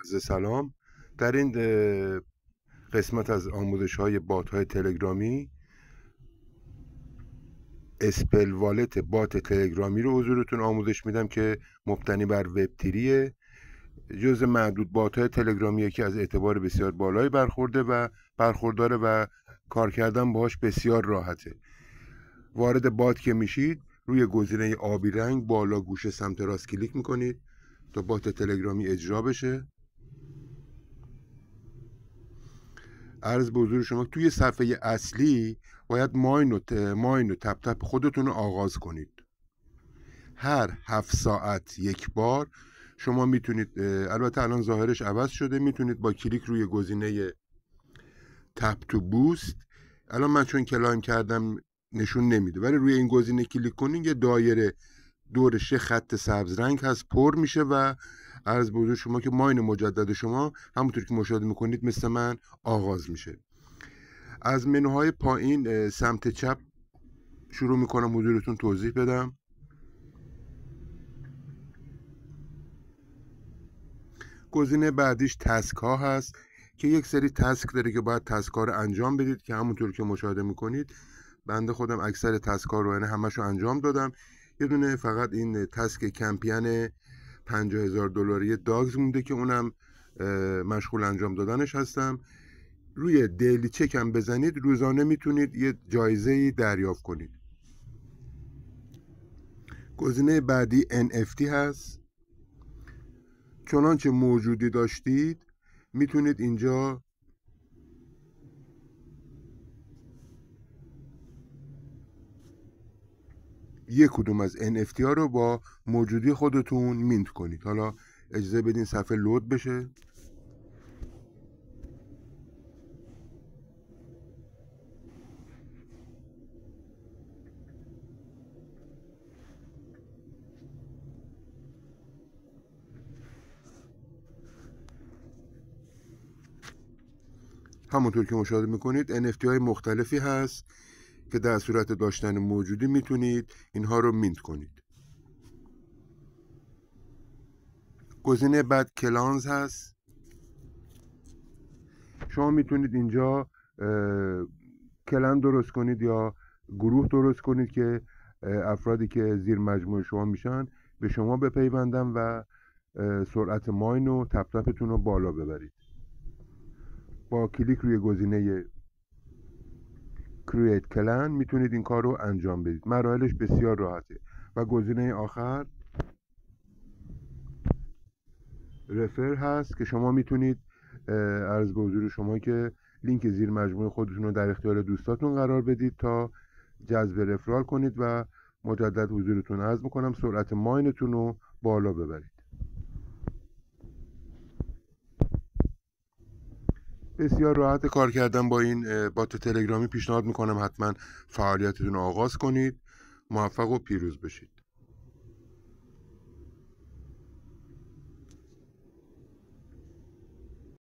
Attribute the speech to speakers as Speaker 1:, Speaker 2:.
Speaker 1: عرض سلام. در این قسمت از آموزش های بات های تلگرامی اسپل والت بات تلگرامی رو حضورتون آموزش میدم که مبتنی بر وب تریه. جز معدود بات های تلگرامی که از اعتبار بسیار بالایی برخورداره و کار کردن باهاش بسیار راحته. وارد بات که میشید روی گزینه آبی رنگ بالا گوشه سمت راست کلیک میکنید تا بات تلگرامی اجرا بشه. عرض به حضور شما توی صفحه اصلی باید ماین و تپ تپ خودتون رو آغاز کنید. هر 7 ساعت یک بار شما میتونید، البته الان ظاهرش عوض شده، میتونید با کلیک روی گزینه تپ تو بوست، الان من چون کلایم کردم نشون نمیده، ولی روی این گزینه کلیک کنید یه دایره دورش خط سبز رنگ هست پر میشه و عرض به حضور شما که ماین مجدد شما همونطور که مشاهده میکنید مثل من آغاز میشه. از منوهای پایین سمت چپ شروع میکنم حضورتون توضیح بدم. گزینه بعدیش تسک ها هست که یک سری تسک داره که باید تسک ها رو انجام بدید که همونطور که مشاهده میکنید بنده خودم اکثر تسک ها رو همشو انجام دادم. یه دونه فقط این تسک کمپین $50,000 داگز مونده که اونم مشغول انجام دادنش هستم. روی دیلی چک هم بزنید، روزانه میتونید یه جایزه دریافت کنید. گزینه بعدی NFT هست. چنانچه موجودی داشتید میتونید اینجا یک کدوم از NFT ها رو با موجودی خودتون مینت کنید. حالا اجازه بدین صفحه لود بشه. همونطور که مشاهده میکنید NFT های مختلفی هست که در صورت داشتن موجودی میتونید اینها رو مینت کنید. گزینه بعد کلانز هست. شما میتونید اینجا کلن درست کنید یا گروه درست کنید که افرادی که زیر مجموعه شما میشن به شما بپیوندن و سرعت ماین و تپ تپتون رو بالا ببرید. با کلیک روی گزینه Create Clan میتونید این کار رو انجام بدید. مراحلش بسیار راحته. و گزینه آخر رفر هست که شما میتونید عرض به حضور شما که لینک زیر مجموعه خودتون رو در اختیار دوستاتون قرار بدید تا جذب رفرال کنید و مجدد حضورتون عرض میکنم سرعت ماینتون رو بالا ببرید. بسیار راحت کار کردن با این بات تلگرامی. پیشنهاد میکنم حتما فعالیتتون رو آغاز کنید. موفق و پیروز بشید.